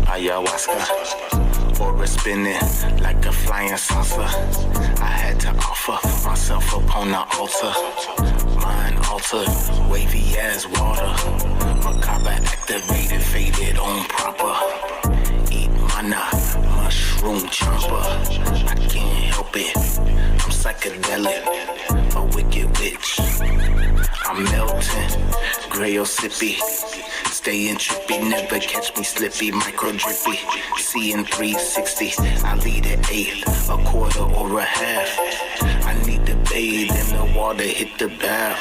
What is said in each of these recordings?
Ayahuasca, aura spinning like a flying saucer. I had to offer myself upon the altar. Mind altered, wavy as water. Macabre activated, faded on proper. Eat mana, mushroom chopper. I can't help it, I'm psychedelic, a wicked witch. I'm melting, gray or sippy. Staying trippy, never catch me slippy, micro drippy. Seeing 360, I lead an eighth, a quarter or a half. I need to bathe in the water, hit the bath.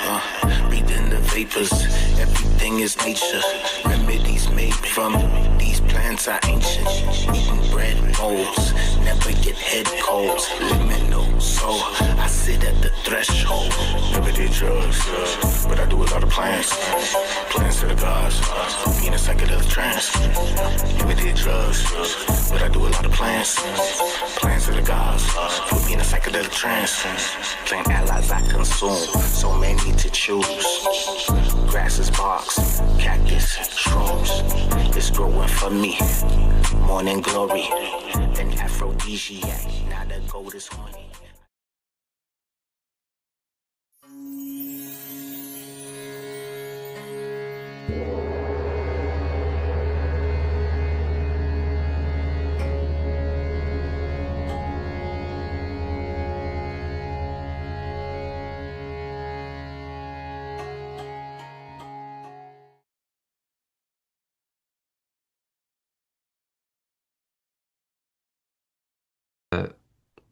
Breathing the vapors, everything is nature. Remedies made from these plants are ancient. Eating bread molds, never get head colds. Liminal, so I sit at the threshold. Never did drugs, but I do a lot of plants. Plants to the gods. Put me in a psychedelic trance. Never did drugs, but I do a lot of plants. Plants of the gods. Put me in a psychedelic trance. Plant allies I consume, so many to choose. Grasses, barks, cactus, shrooms. It's growing for me. Morning glory, an aphrodisiac. Now the gold is horny.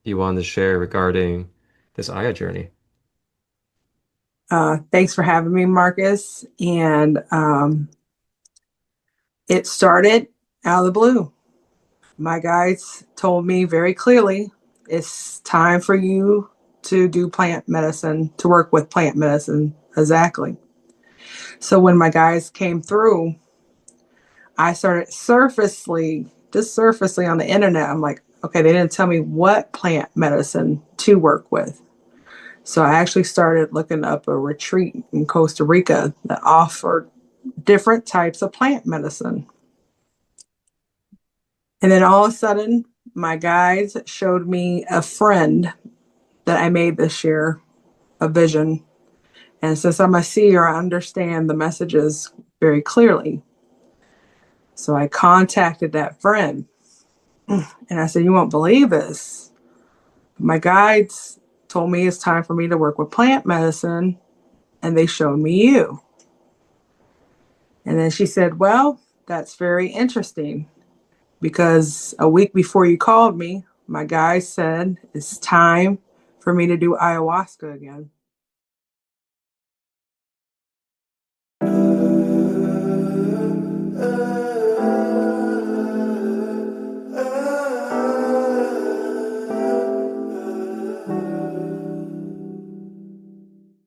You wanted to share regarding this Aya journey? Thanks for having me, Marcus. And it started out of the blue. My guides told me very clearly, it's time for you to do plant medicine, to work with plant medicine. Exactly. So when my guides came through, I started surfacely on the internet. I'm like, okay, they didn't tell me what plant medicine to work with. So I actually started looking up a retreat in Costa Rica that offered different types of plant medicine. And then all of a sudden, my guides showed me a friend that I made this year, a vision. And since I'm a seer, I understand the messages very clearly. So I contacted that friend. And I said, you won't believe this. My guides told me it's time for me to work with plant medicine, and they showed me you. And then she said, well, that's very interesting, because a week before you called me, my guides said it's time for me to do ayahuasca again.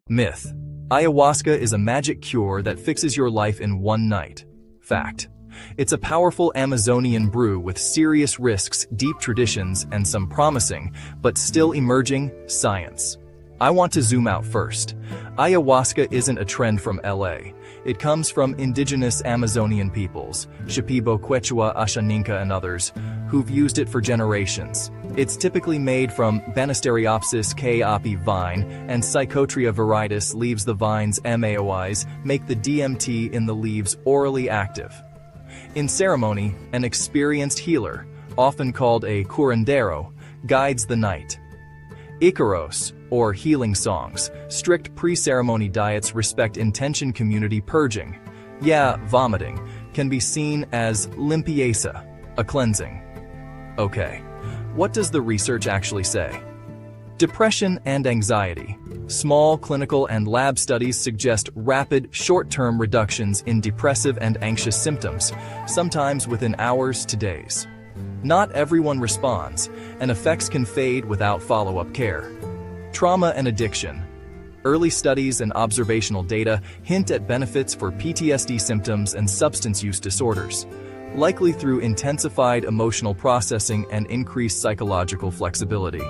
Myth: ayahuasca is a magic cure that fixes your life in one night. Fact: it's a powerful Amazonian brew with serious risks, deep traditions, and some promising, but still emerging, science. I want to zoom out first. Ayahuasca isn't a trend from LA. It comes from indigenous Amazonian peoples, Shipibo, Quechua, Ashaninka, and others, who've used it for generations. It's typically made from Banisteriopsis k-api vine, and Psychotria viridis leaves. The vine's MAOIs make the DMT in the leaves orally active. In ceremony, an experienced healer, often called a curandero, guides the night. Icaros, or healing songs, strict pre-ceremony diets respect intention. Community purging, vomiting, can be seen as limpieza, a cleansing. Okay, what does the research actually say? Depression and anxiety. Small clinical and lab studies suggest rapid, short-term reductions in depressive and anxious symptoms, sometimes within hours to days. Not everyone responds, and effects can fade without follow-up care. Trauma and addiction. Early studies and observational data hint at benefits for PTSD symptoms and substance use disorders, likely through intensified emotional processing and increased psychological flexibility.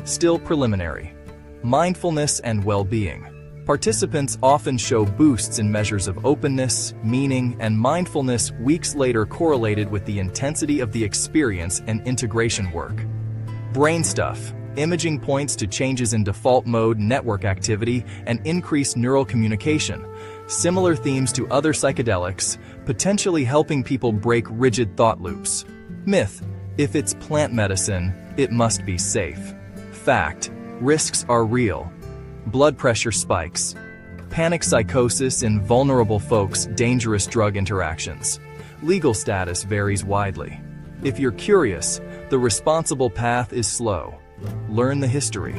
Still preliminary. Mindfulness and well-being. Participants often show boosts in measures of openness, meaning, and mindfulness weeks later correlated with the intensity of the experience and integration work. Brain stuff. Imaging points to changes in default mode network activity and increased neural communication. Similar themes to other psychedelics, potentially helping people break rigid thought loops. Myth. If it's plant medicine, it must be safe. Fact. Risks are real. Blood pressure spikes. Panic psychosis in vulnerable folks, dangerous drug interactions. Legal status varies widely. If you're curious, the responsible path is slow. Learn the history.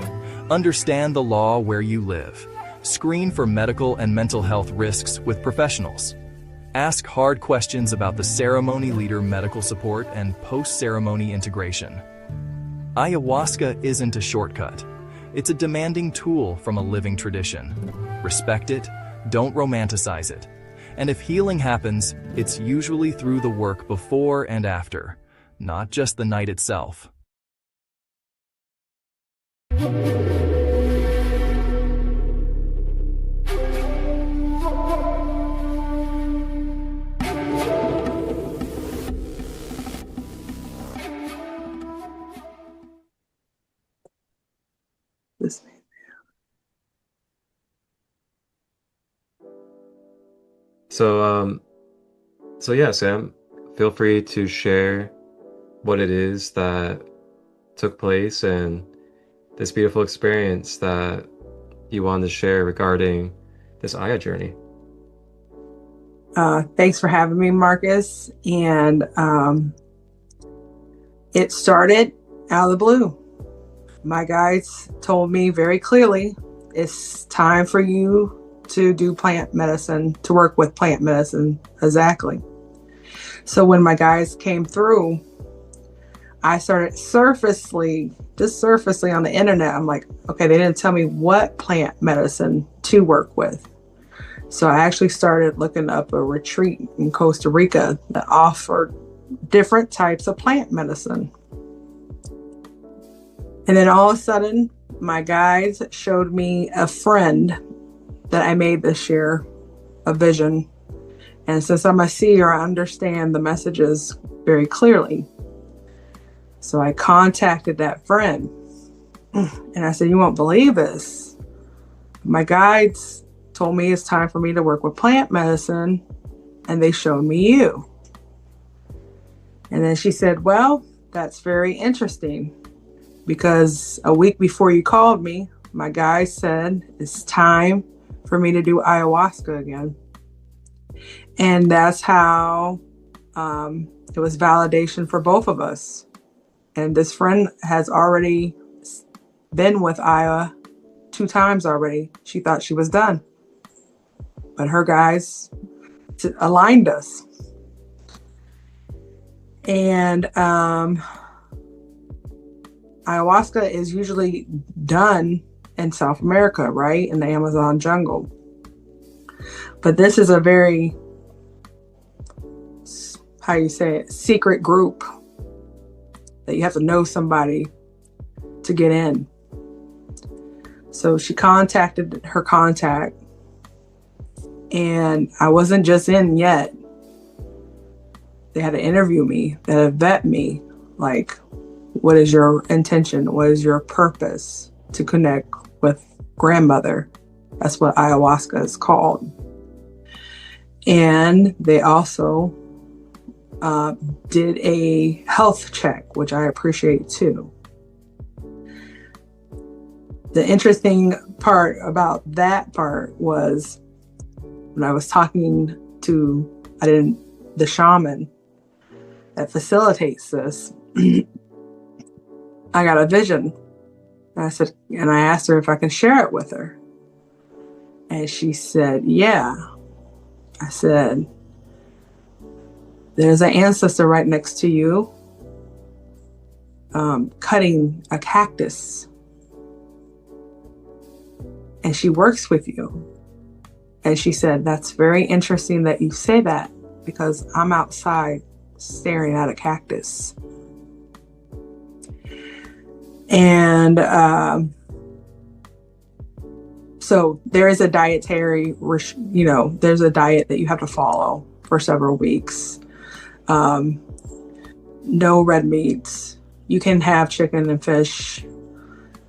Understand the law where you live. Screen for medical and mental health risks with professionals. Ask hard questions about the ceremony leader medical support and post-ceremony integration. Ayahuasca isn't a shortcut. It's a demanding tool from a living tradition. Respect it, don't romanticize it. And if healing happens, it's usually through the work before and after, not just the night itself. This man. So yeah, Sam, feel free to share what it is that took place and this beautiful experience that you wanted to share regarding this Aya journey. Thanks for having me, Marcus. And it started out of the blue. My guides told me very clearly, it's time for you to do plant medicine, to work with plant medicine. Exactly. So when my guides came through, I started surfacely on the internet. I'm like, okay, they didn't tell me what plant medicine to work with. So I actually started looking up a retreat in Costa Rica that offered different types of plant medicine. And then all of a sudden, my guides showed me a friend that I made this year, a vision. And since I'm a seer, I understand the messages very clearly. So I contacted that friend and I said, you won't believe this. My guides told me it's time for me to work with plant medicine, and they showed me you. And then she said, well, that's very interesting, because a week before you called me, my guy said it's time for me to do ayahuasca again. And that's how it was validation for both of us. And this friend has already been with Aya 2 times already. She thought she was done, but her guys aligned us. And ayahuasca is usually done in South America, right? In the Amazon jungle. But this is a very, how you say it, secret group that you have to know somebody to get in. So she contacted her contact, and I wasn't just in yet. They had to interview me, they had to vet me, like, what is your intention? What is your purpose to connect with grandmother? That's what ayahuasca is called. And they also did a health check, which I appreciate too. The interesting part about that part was when I was talking to the shaman that facilitates this, I got a vision. And I asked her if I can share it with her. And she said, yeah. I said, there's an ancestor right next to you, cutting a cactus. And she works with you. And she said, that's very interesting that you say that, because I'm outside staring at a cactus. So there is a dietary, there's a diet that you have to follow for several weeks. No red meats. You can have chicken and fish.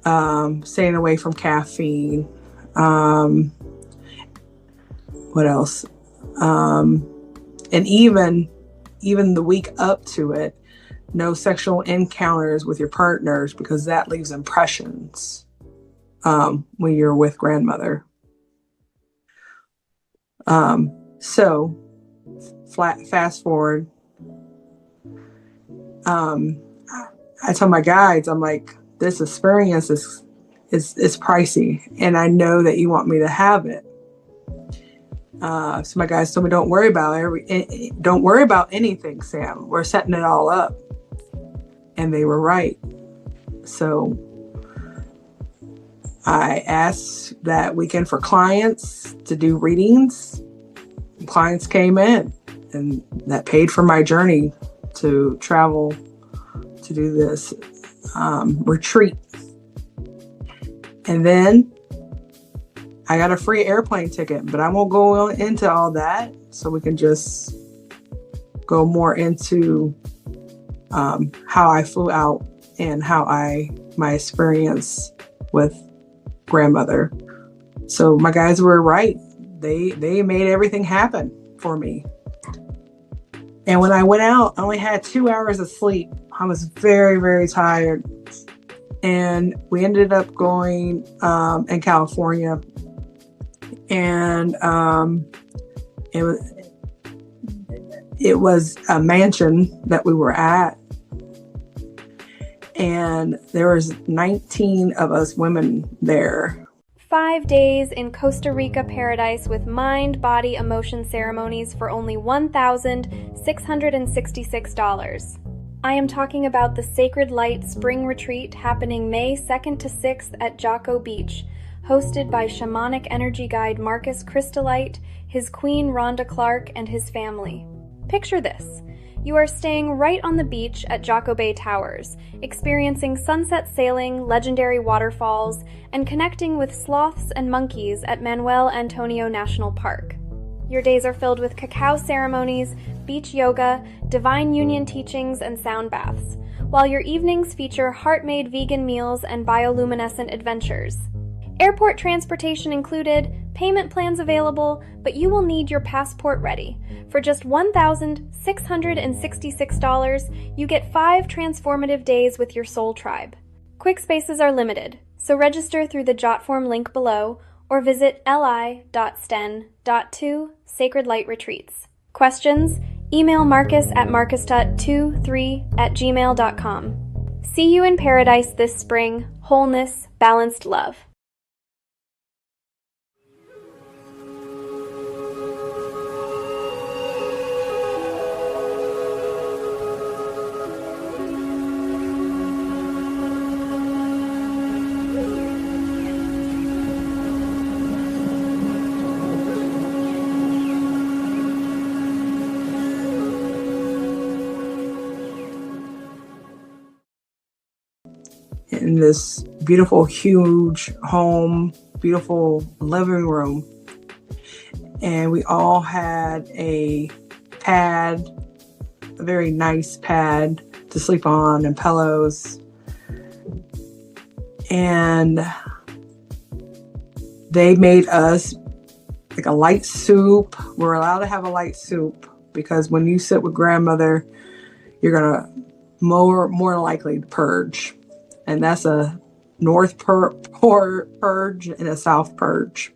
Staying away from caffeine. What else? And even the week up to it, no sexual encounters with your partners, because that leaves impressions when you're with grandmother. So fast forward. I tell my guides, I'm like, this experience is pricey, and I know that you want me to have it. So my guys told me, don't worry about anything, Sam. We're setting it all up. And they were right. So I asked that weekend for clients to do readings. Clients came in, and that paid for my journey to travel to do this retreat. And then I got a free airplane ticket, but I won't go into all that, so we can just go more into how I flew out and my experience with grandmother. So my guys were right. They made everything happen for me. And when I went out, I only had 2 hours of sleep. I was very, very tired. And we ended up going in California. And it was a mansion that we were at. And there was 19 of us women there. 5 days in Costa Rica paradise with mind, body, emotion ceremonies for only $1,666. I am talking about the Sacred Light Spring Retreat happening May 2nd to 6th at Jocko Beach, hosted by shamanic energy guide Marcus Christolight, his queen Rhonda Clark, and his family. Picture this. You are staying right on the beach at Jocko Bay Towers, experiencing sunset sailing, legendary waterfalls, and connecting with sloths and monkeys at Manuel Antonio National Park. Your days are filled with cacao ceremonies, beach yoga, divine union teachings, and sound baths, while your evenings feature heart-made vegan meals and bioluminescent adventures. Airport transportation included, payment plans available, but you will need your passport ready. For just $1,666, you get 5 transformative days with your soul tribe. Quick spaces are limited, so register through the Jotform link below or visit li.sten.2 Sacred Light Retreats. Questions? Email Marcus at marcus.23@gmail.com. See you in paradise this spring. Wholeness, balanced love. In this beautiful, huge home, beautiful living room. And we all had a pad, a very nice pad to sleep on, and pillows. And they made us like a light soup. We're allowed to have a light soup because when you sit with grandmother, you're gonna more likely to purge. And that's a north purge and a south purge.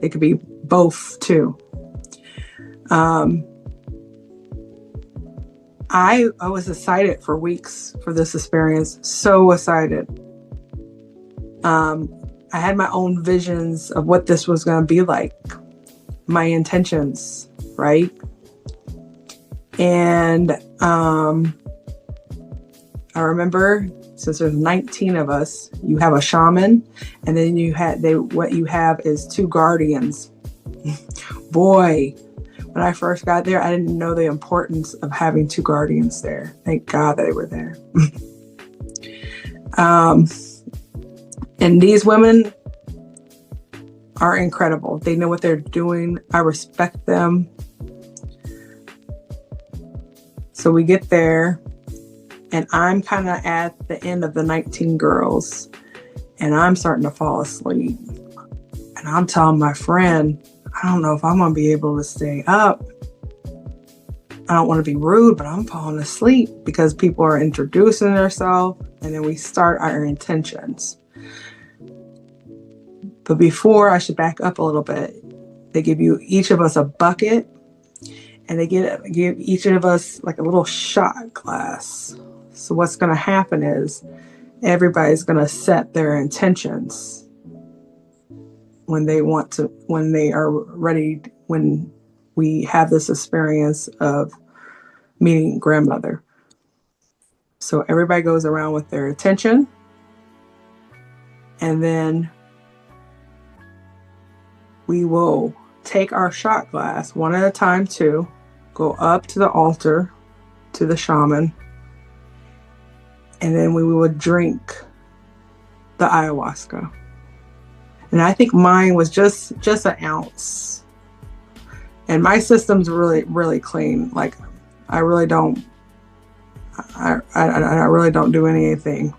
It could be both too. I was excited for weeks for this experience. So excited. I had my own visions of what this was going to be like. My intentions, right? And I remember, since there's 19 of us, you have a shaman, and then what you have is 2 guardians. Boy, when I first got there, I didn't know the importance of having 2 guardians there. Thank God they were there. And these women, are incredible. They know what they're doing. I respect them. So we get there, and I'm kind of at the end of the 19 girls, and I'm starting to fall asleep. And I'm telling my friend, I don't know if I'm going to be able to stay up. I don't want to be rude, but I'm falling asleep because people are introducing themselves, and then we start our intentions. But before, I should back up a little bit. They give you, each of us, a bucket, and they give each of us like a little shot glass. So what's going to happen is everybody's going to set their intentions when they are ready, when we have this experience of meeting grandmother. So everybody goes around with their intention, and then we will take our shot glass one at a time too, go up to the altar, to the shaman, and then we would drink the ayahuasca. And I think mine was just an ounce. And my system's really, really clean. Like I really don't do anything.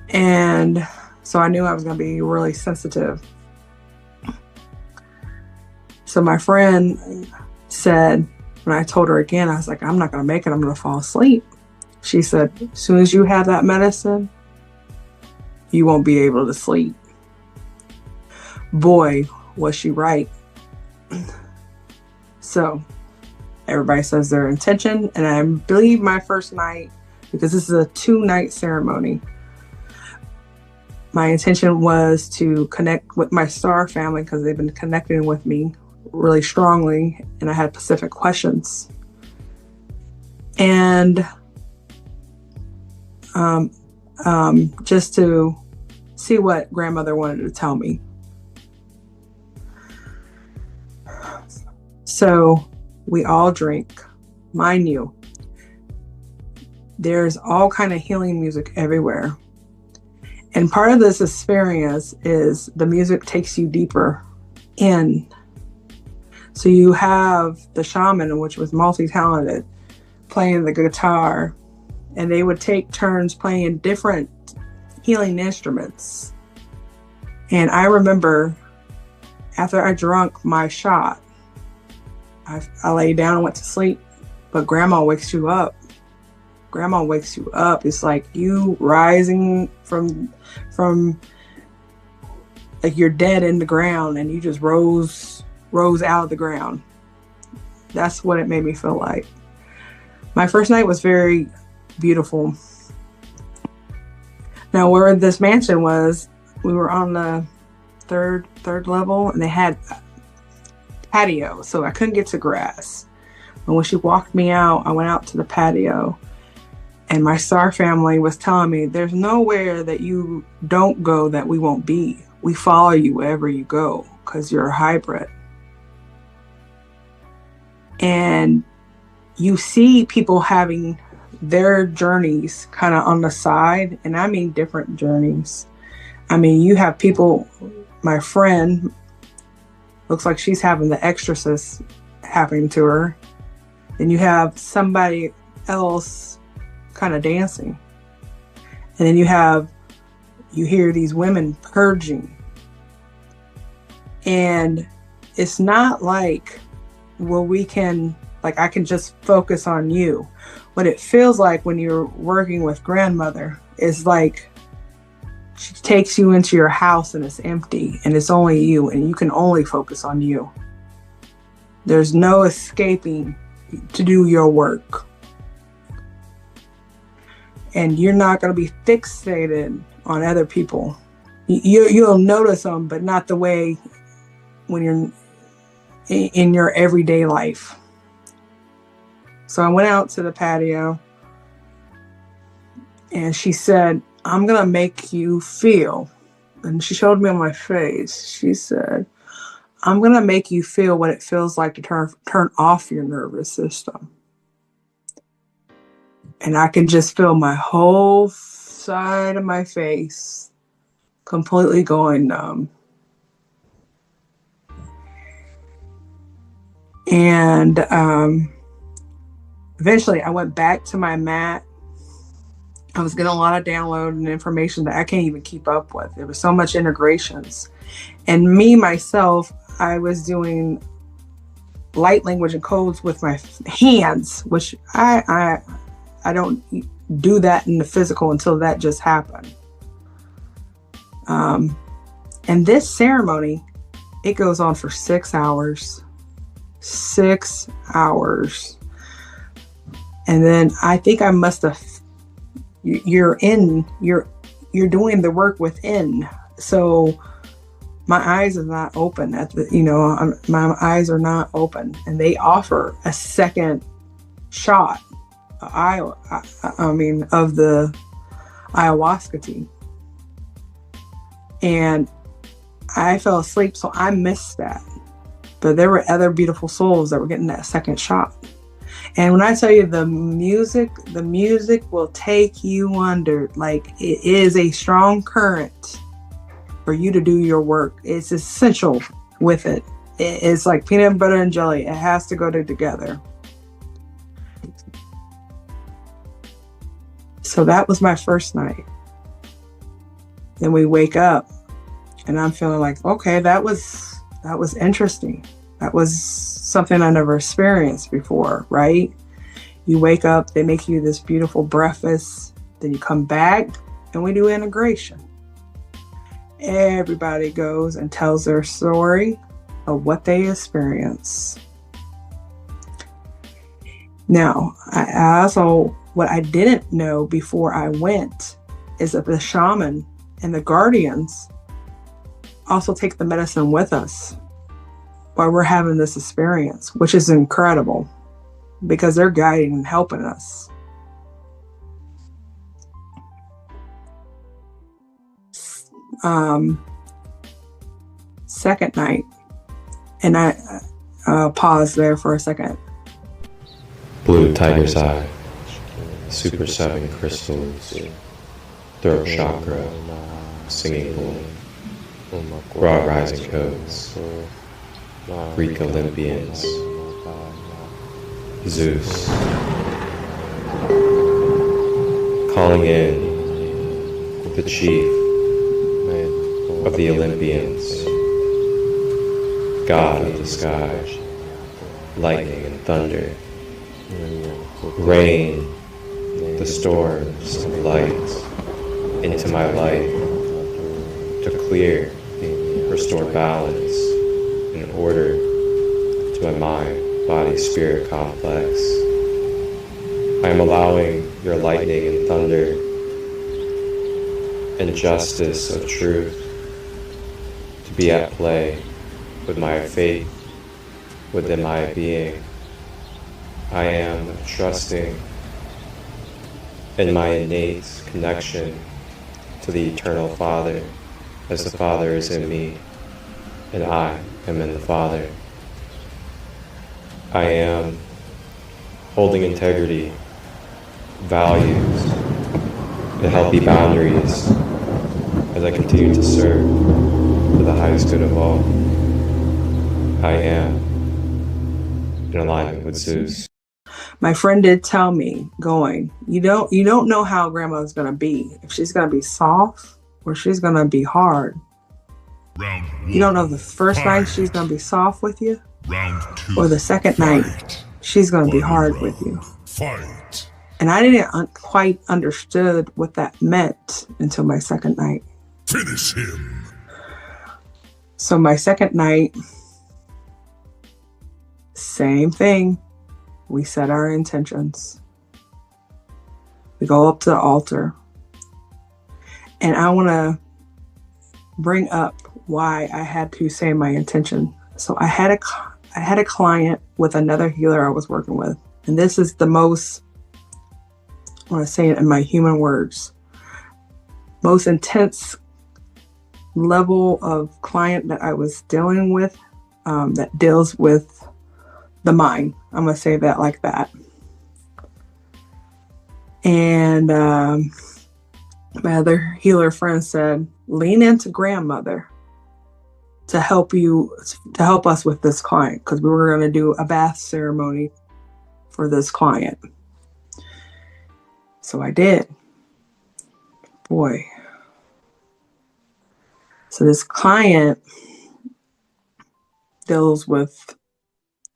And so I knew I was going to be really sensitive. So my friend said, when I told her again, I was like, I'm not going to make it. I'm going to fall asleep. She said, as soon as you have that medicine, you won't be able to sleep. Boy, was she right. So everybody says their intention. And I believe my first night, because this is a 2-night ceremony, my intention was to connect with my star family because they've been connecting with me really strongly, and I had specific questions. And just to see what grandmother wanted to tell me. So we all drink. Mind you, there's all kind of healing music everywhere. And part of this experience is the music takes you deeper in. So you have the shaman, which was multi-talented, playing the guitar, and they would take turns playing different healing instruments. And I remember after I drank my shot, I lay down and went to sleep, but grandma wakes you up. Grandma wakes you up. It's like you rising from like you're dead in the ground and you just rose out of the ground. That's what it made me feel like. My first night was very beautiful. Now, where this mansion was, we were on the third level, and they had patio, so I couldn't get to grass. And when she walked me out, I went out to the patio, and my star family was telling me, there's nowhere that you don't go that we won't be. We follow you wherever you go because you're a hybrid. And you see people having their journeys kind of on the side, and I mean different journeys. I mean, you have people, my friend looks like she's having the exorcist happening to her. And you have somebody else kind of dancing. And then you hear these women purging. And it's not like, well, I can just focus on you. What it feels like when you're working with grandmother is like she takes you into your house and it's empty and it's only you and you can only focus on you. There's no escaping to do your work. And you're not going to be fixated on other people. You'll notice them, but not the way when you're in your everyday life. So I went out to the patio and she said, I'm going to make you feel. And she showed me on my face. She said, I'm going to make you feel what it feels like to turn off your nervous system. And I can just feel my whole side of my face completely going numb. And eventually I went back to my mat. I was getting a lot of download and information that I can't even keep up with. There was so much integrations. And me, myself, I was doing light language and codes with my hands, which I don't do that in the physical until that just happened. And this ceremony, it goes on for 6 hours. 6 hours. And then I think I must have, you're doing the work within. So my eyes are not open my eyes are not open, and they offer a second shot. Of the ayahuasca tea. And I fell asleep, so I missed that. But there were other beautiful souls that were getting that second shot. And when I tell you the music will take you under. Like, it is a strong current for you to do your work. It's essential with it. It's like peanut butter and jelly. It has to go together. So that was my first night. Then we wake up and I'm feeling like, okay, that was interesting. That was something I never experienced before, right? You wake up, they make you this beautiful breakfast, then you come back and we do integration. Everybody goes and tells their story of what they experienced. Now, I also, what I didn't know before I went is that the shaman and the guardians also take the medicine with us while we're having this experience, which is incredible because they're guiding and helping us. Second night, and I'll pause there for a second. Blue tiger's eye, super 7 crystals, throat chakra, singing bowl, raw rising codes, Greek Olympians, Zeus, calling in the chief of the Olympians, God of the sky, lightning and thunder, rain, the storms of light into my life to clear, restore balance and order to my mind, body, spirit complex. I am allowing your lightning and thunder and justice of truth to be at play with my faith within my being. I am trusting in my innate connection to the eternal Father, as the Father is in me and I am in the Father. I am holding integrity, values, and healthy boundaries as I continue to serve for the highest good of all. I am in alignment with Zeus. My friend did tell me, going, you don't know how grandma's gonna be. If she's gonna be soft or she's gonna be hard. You don't know the first night she's gonna be soft with you, or the second night she's gonna be hard with you. And I didn't quite understood what that meant until my second night. Finish him. So my second night, same thing. We set our intentions. We go up to the altar. And I want to bring up why I had to say my intention. So I had a client with another healer I was working with. And this is the most, I want to say it in my human words, most intense level of client that I was dealing with, that deals with the mind. I'm going to say that like that. And my other healer friend said, lean into grandmother. to help us with this client, because we were going to do a bath ceremony for this client. So I did. Boy. So this client deals with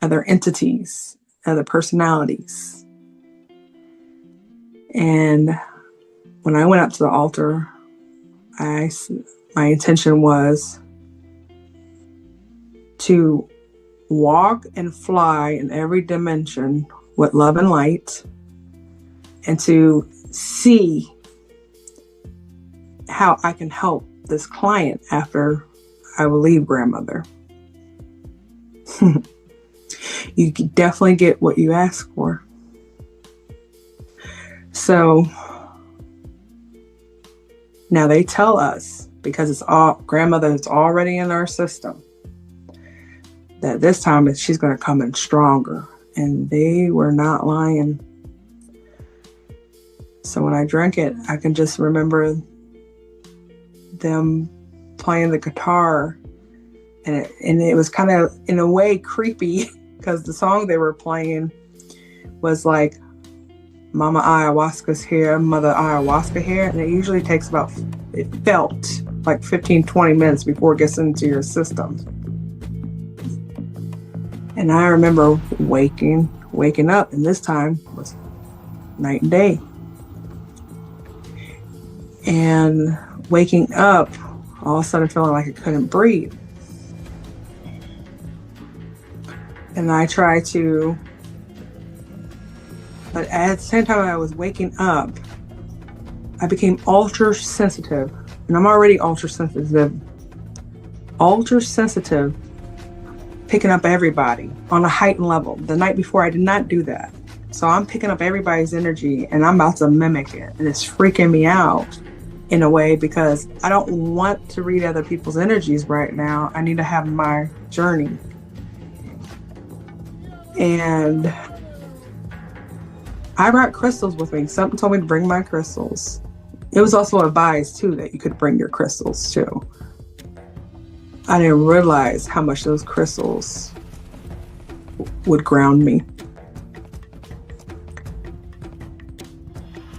other entities, other personalities. And when I went up to the altar, my intention was to walk and fly in every dimension with love and light, and to see how I can help this client after I will leave grandmother. You can definitely get what you ask for. So now they tell us, because grandmother is already in our system, that this time she's going to come in stronger. And they were not lying. So when I drank it, I can just remember them playing the guitar. And it was kind of, in a way, creepy, because the song they were playing was like, Mama Ayahuasca's here, Mother Ayahuasca here. And it usually takes it felt like 15, 20 minutes before it gets into your system. And I remember waking up, and this time was night and day. And waking up, all of a sudden feeling like I couldn't breathe. And I tried to, but at the same time I was waking up, I became ultra sensitive. And I'm already ultra sensitive, picking up everybody on a heightened level. The night before, I did not do that. So I'm picking up everybody's energy, and I'm about to mimic it. And it's freaking me out in a way, because I don't want to read other people's energies right now. I need to have my journey. And I brought crystals with me. Something told me to bring my crystals. It was also advised too that you could bring your crystals too. I didn't realize how much those crystals would ground me.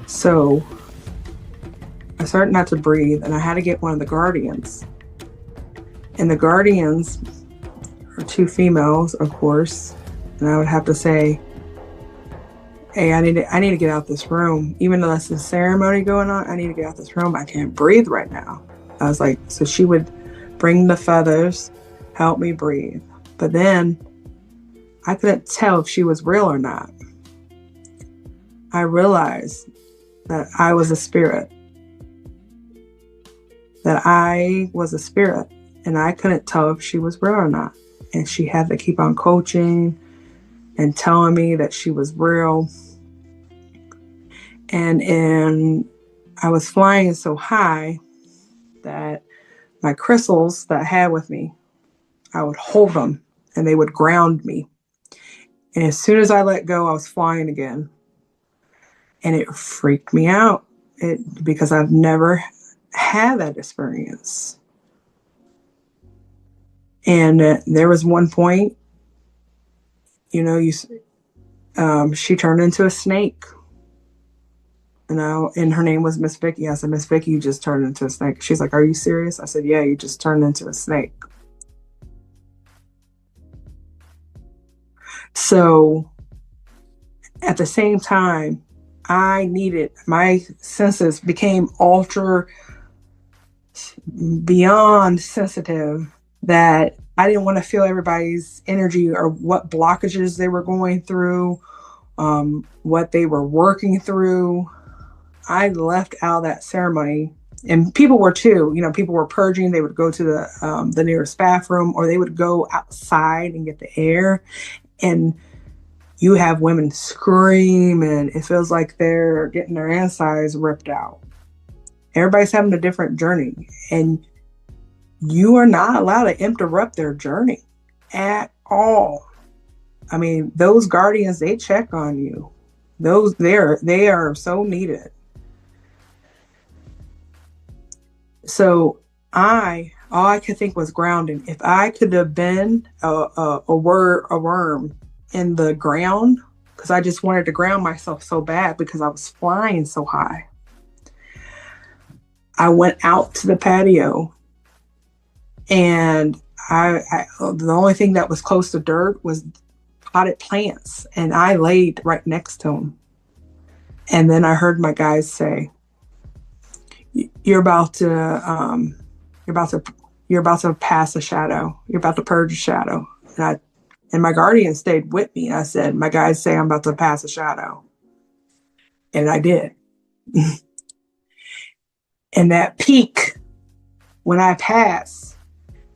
So I started not to breathe, and I had to get one of the guardians. And the guardians are two females, of course. And I would have to say, hey, I need to get out this room. Even though that's the ceremony going on, I need to get out this room. I can't breathe right now. I was like, so she would bring the feathers, help me breathe. But then I couldn't tell if she was real or not. I realized that I was a spirit. And I couldn't tell if she was real or not. And she had to keep on coaching and telling me that she was real. And I was flying so high that my crystals that I had with me, I would hold them and they would ground me. And as soon as I let go, I was flying again. And it freaked me out because I've never had that experience. And there was one point, she turned into a snake. And her name was Miss Vicky. I said, Miss Vicky, you just turned into a snake. She's like, are you serious? I said, yeah, you just turned into a snake. So at the same time, my senses became beyond sensitive, that I didn't want to feel everybody's energy or what blockages they were going through, what they were working through. I left out of that ceremony, and people were too. People were purging. They would go to the nearest bathroom, or they would go outside and get the air. And you have women scream, and it feels like they're getting their insides ripped out. Everybody's having a different journey, and you are not allowed to interrupt their journey at all. I mean, those guardians, they check on you. They are so needed. So I all I could think was grounding. If I could have been a worm in the ground, because I just wanted to ground myself so bad because I was flying so high. I went out to the patio, and the only thing that was close to dirt was potted plants, and I laid right next to them. And then I heard my guys say, "You're about to pass a shadow. You're about to purge a shadow." And my guardian stayed with me. I said, "My guys say I'm about to pass a shadow," and I did. And that peak, when I passed,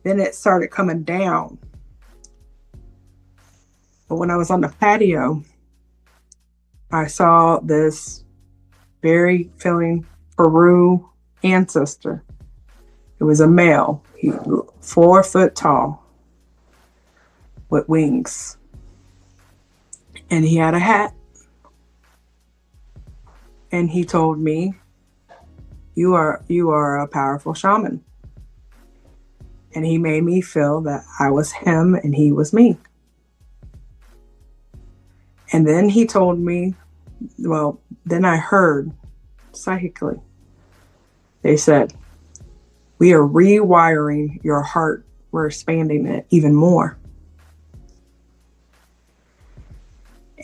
then it started coming down. But when I was on the patio, I saw this very feeling Peru ancestor. It was a male. He was 4 foot tall with wings. And he had a hat. And he told me, you are a powerful shaman. And he made me feel that I was him and he was me. And then he told me, well, then I heard psychically, they said, we are rewiring your heart. We're expanding it even more.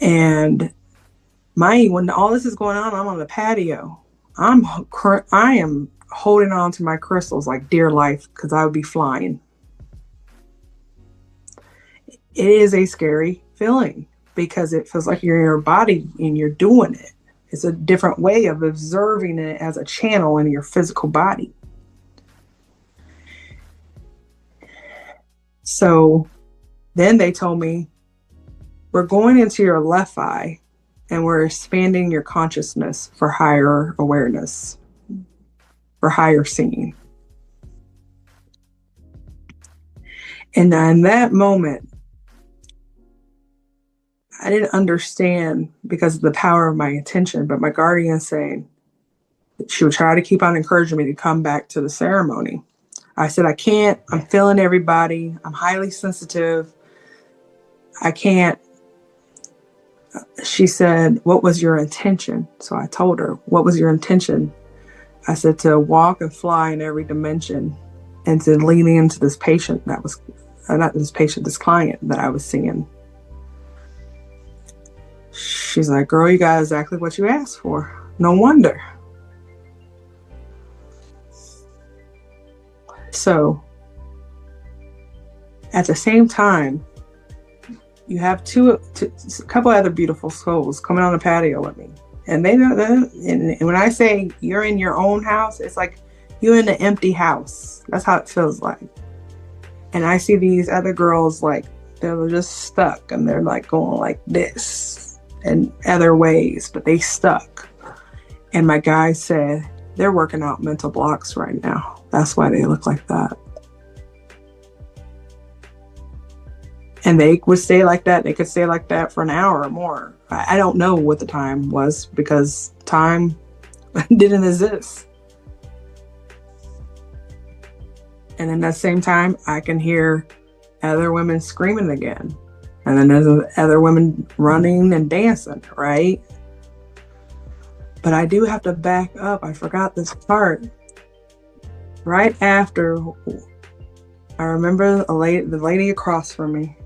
And when all this is going on, I'm on the patio. I am holding on to my crystals like dear life because I would be flying. It is a scary feeling because it feels like you're in your body and you're doing it. It's a different way of observing it as a channel in your physical body. So then they told me, we're going into your left eye and we're expanding your consciousness for higher awareness, for higher seeing. And in that moment, I didn't understand because of the power of my intention, but my guardian saying she would try to keep on encouraging me to come back to the ceremony. I said, I can't. I'm feeling everybody. I'm highly sensitive. I can't. She said, what was your intention? So I told her, what was your intention? I said, to walk and fly in every dimension and to lean into this patient that was, this client that I was seeing. She's like, girl, you got exactly what you asked for. No wonder. So at the same time, you have a couple other beautiful souls coming on the patio with me. And and when I say you're in your own house, it's like you're in an empty house. That's how it feels like. And I see these other girls like they're just stuck and they're like going like this and other ways, but they stuck. And my guy said, they're working out mental blocks right now. That's why they look like that. And they would stay like that. They could stay like that for an hour or more. I don't know what the time was because time didn't exist. And in that same time, I can hear other women screaming again. And then there's other women running and dancing, right? But I do have to back up. I forgot this part. Right after, I remember the lady across from me,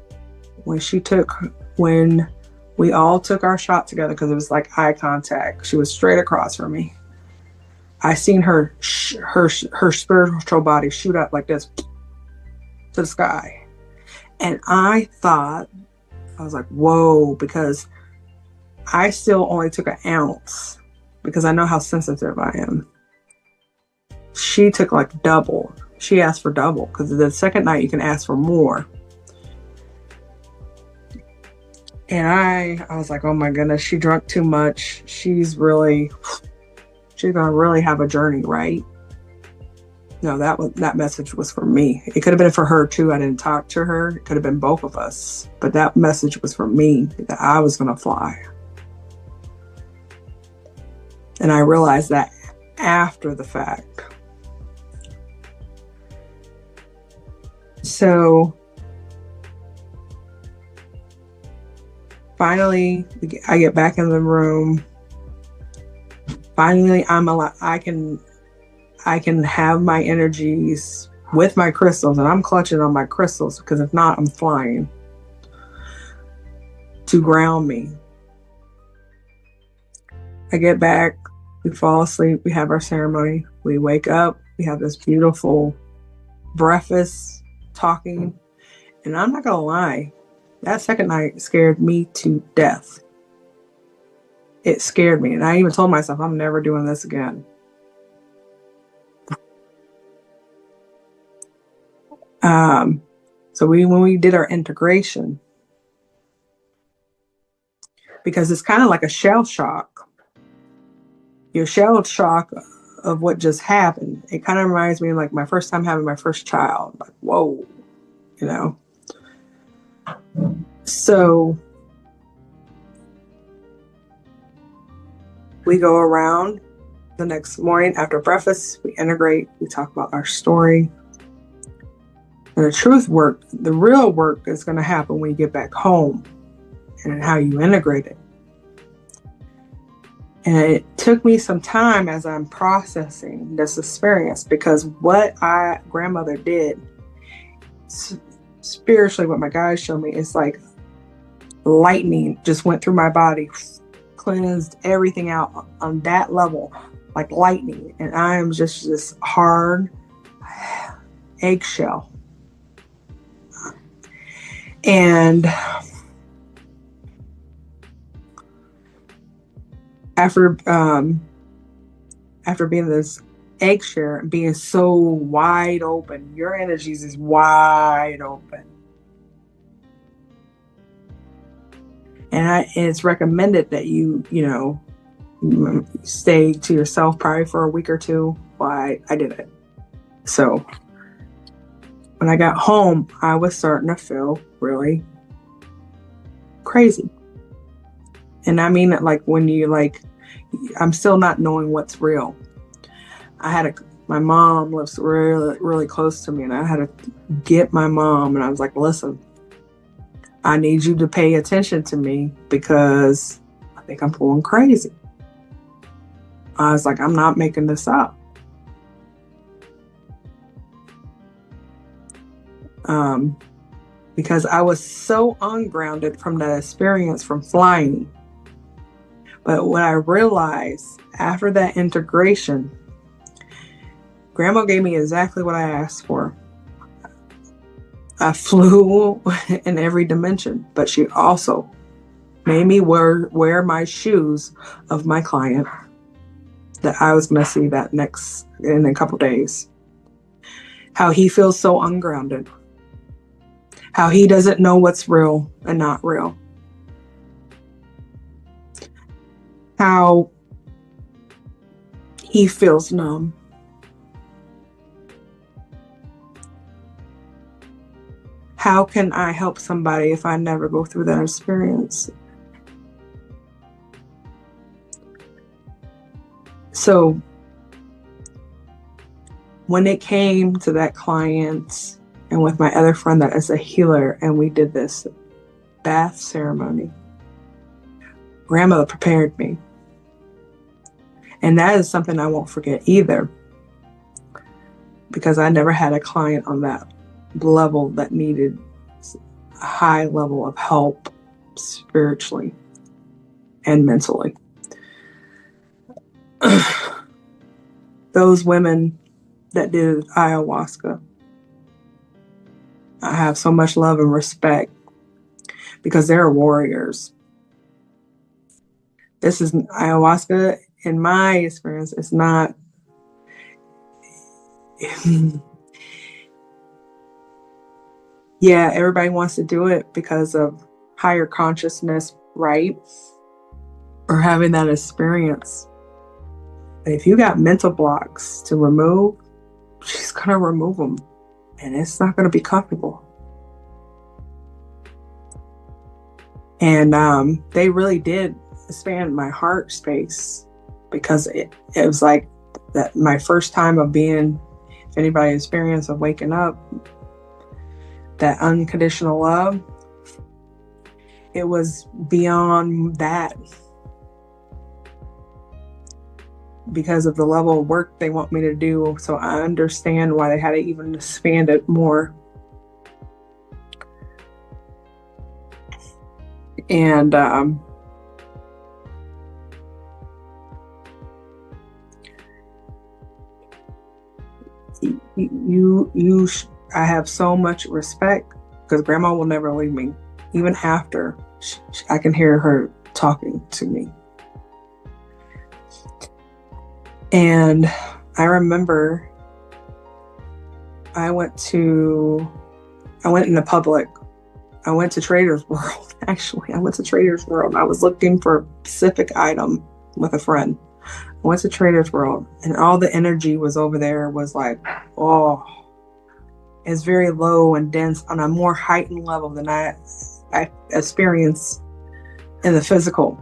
when we all took our shot together, because it was like eye contact. She was straight across from me. I seen her spiritual body shoot up like this to the sky. And I was like, whoa, because I still only took an ounce because I know how sensitive I am. She took like double. She asked for double because the second night you can ask for more. And I was like, oh my goodness, she drank too much. She's gonna really have a journey, right? No, that message was for me. It could have been for her too. I didn't talk to her. It could have been both of us. But that message was for me, that I was gonna fly. And I realized that after the fact. So finally, I get back in the room. Finally, I can have my energies with my crystals, and I'm clutching on my crystals because if not, I'm flying, to ground me. I get back, we fall asleep, we have our ceremony, we wake up, we have this beautiful breakfast, talking, and I'm not gonna lie, that second night scared me to death. It scared me, and I even told myself I'm never doing this again. So when we did our integration, because it's kind of like a shell shock. Your shell shock of what just happened. It kind of reminds me of like my first time having my first child. Like, whoa, you know. So we go around the next morning after breakfast, we integrate, we talk about our story. And the truth work, the real work is going to happen when you get back home and how you integrate it. And it took me some time as I'm processing this experience, because what grandmother did, spiritually, what my guides showed me, is like lightning just went through my body, cleansed everything out on that level, like lightning. And I am just this hard eggshell. And after being this eggshell, being so wide open, your energies is wide open. And it's recommended that you stay to yourself probably for a week or two. Well, I did it. So when I got home, I was starting to feel really crazy. And I mean that like when you I'm still not knowing what's real. My mom lives really, really close to me, and I had to get my mom, and I was like, listen, I need you to pay attention to me because I think I'm going crazy. I was like, I'm not making this up. Because I was so ungrounded from that experience from flying. But what I realized after that integration, Grandma gave me exactly what I asked for. I flew in every dimension, but she also made me wear my shoes of my client that I was going to see that in a couple days. How he feels so ungrounded. How he doesn't know what's real and not real. How he feels numb. How can I help somebody if I never go through that experience? So when it came to that client, and with my other friend that is a healer, and we did this bath ceremony, Grandmother prepared me. And that is something I won't forget either, because I never had a client on that level that needed a high level of help spiritually and mentally. Those women that did ayahuasca, I have so much love and respect because they're warriors. This is ayahuasca, in my experience, it's not. Yeah, everybody wants to do it because of higher consciousness, right? Or having that experience. But if you got mental blocks to remove, she's going to remove them. And it's not going to be comfortable. And they really did expand my heart space, because it was like that my first time of being, if anybody experienced of waking up, that unconditional love, it was beyond that because of the level of work they want me to do. So I understand why they had to even expand it more. And I have so much respect because Grandma will never leave me. Even after I can hear her talking to me. And I remember I went into public. I went to Trader's World. Actually, I went to Trader's World. I was looking for a specific item with a friend. I went to Trader's World, and all the energy was over there was like, oh, it's very low and dense on a more heightened level than I experience in the physical.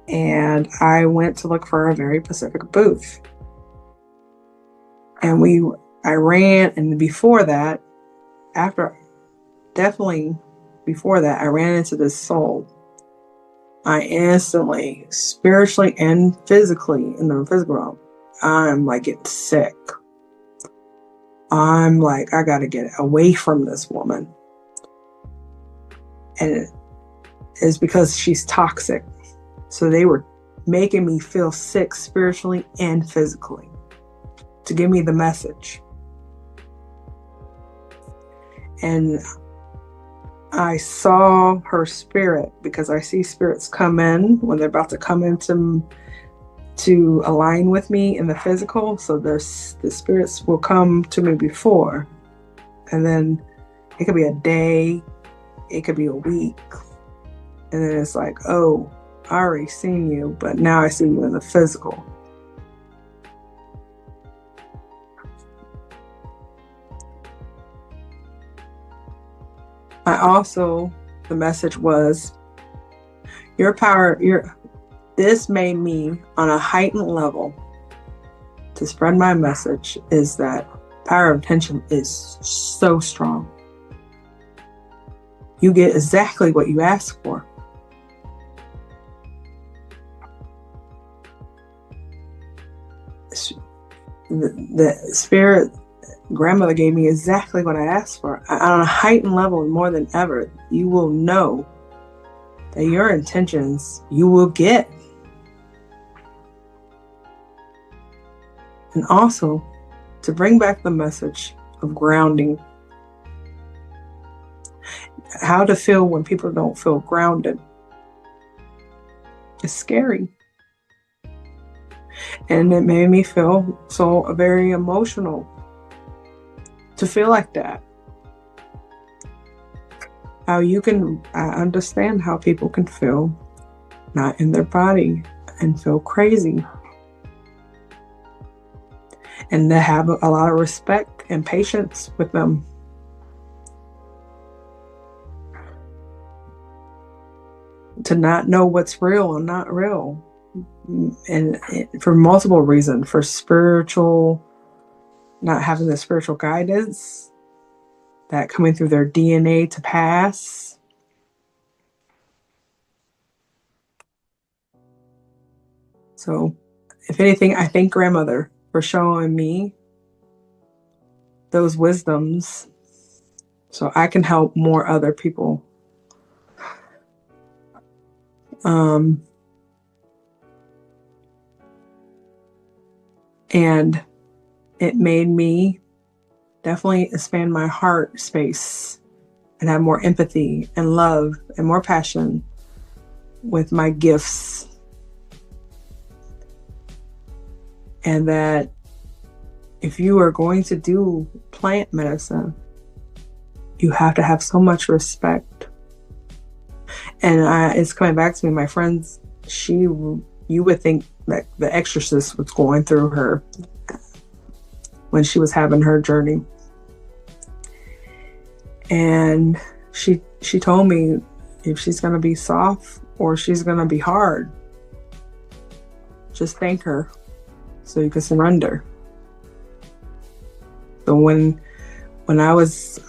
And I went to look for a very specific booth. And I ran, and before that, before that, I ran into this soul. I instantly, spiritually and physically, in the physical realm, I'm like getting sick. I'm like, I gotta get away from this woman. And it's because she's toxic. So they were making me feel sick spiritually and physically to give me the message. And I saw her spirit, because I see spirits come in when they're about to come into to align with me in the physical. So the spirits will come to me before, and then it could be a day, it could be a week, and then it's like, oh, I already seen you, but now I see you in the physical. The message was, your power, this made me on a heightened level to spread my message, is that power of intention is so strong. You get exactly what you ask for. The spirit grandmother gave me exactly what I asked for. On a heightened level, more than ever, you will know that your intentions you will get. And also to bring back the message of grounding. How to feel when people don't feel grounded. It's scary. And it made me feel so very emotional to feel like that. I understand how people can feel not in their body and feel crazy. And to have a lot of respect and patience with them. To not know what's real and not real. And for multiple reasons, for spiritual, not having the spiritual guidance, that coming through their DNA to pass. So, if anything, I thank grandmother for showing me those wisdoms so I can help more other people. And it made me definitely expand my heart space and have more empathy and love and more passion with my gifts. And that if you are going to do plant medicine, you have to have so much respect. And it's coming back to me, my friends, you would think that the exorcist was going through her when she was having her journey. And she told me if she's going to be soft or she's going to be hard, just thank her so you can surrender. So when when I was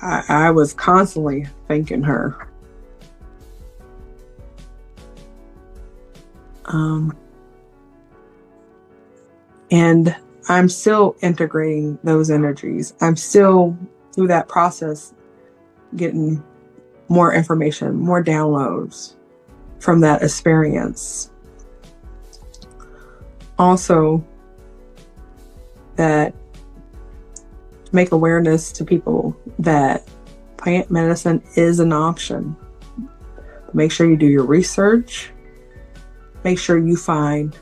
constantly thanking her. And I'm still integrating those energies. I'm still through that process getting more information, more downloads from that experience. Also, that make awareness to people that plant medicine is an option. Make sure you do your research. Make sure you find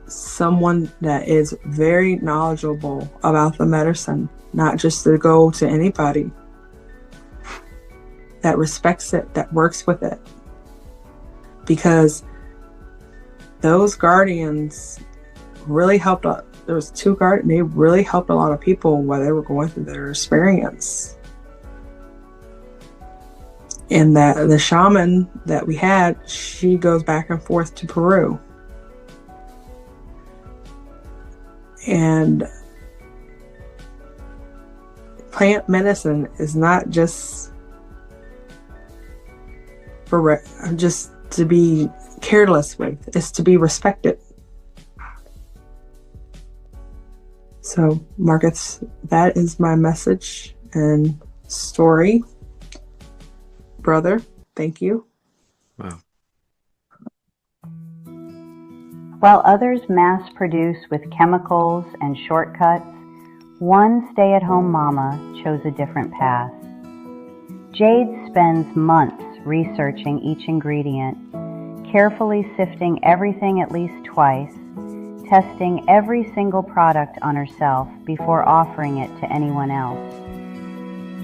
someone that is very knowledgeable about the medicine, not just to go to anybody, that respects it, that works with it. Because those guardians really helped out. There was 2 guardians, they really helped a lot of people while they were going through their experience. And that the shaman that we had, she goes back and forth to Peru. And plant medicine is not just for just to be careless with, it's to be respected. So, Marcus, that is my message and story. Brother, thank you. Wow. While others mass produce with chemicals and shortcuts, one stay-at-home mama chose a different path. Jade spends months researching each ingredient, carefully sifting everything at least twice, testing every single product on herself before offering it to anyone else.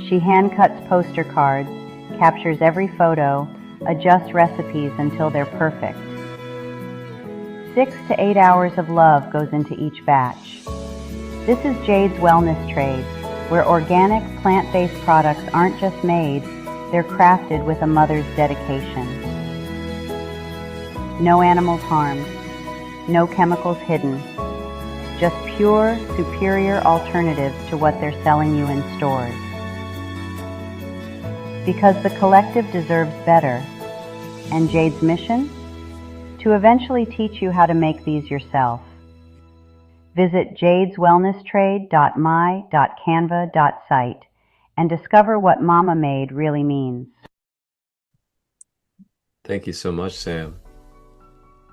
She hand cuts poster cards, captures every photo, adjusts recipes until they're perfect. 6 to 8 hours of love goes into each batch. This is Jade's Wellness Trade, where organic, plant-based products aren't just made, they're crafted with a mother's dedication. No animals harmed, no chemicals hidden, just pure, superior alternatives to what they're selling you in stores. Because the collective deserves better, and Jade's mission? To eventually teach you how to make these yourself. Visit jadeswellnesstrade.my.canva.site and discover what Mama Made really means. Thank you so much, Sam.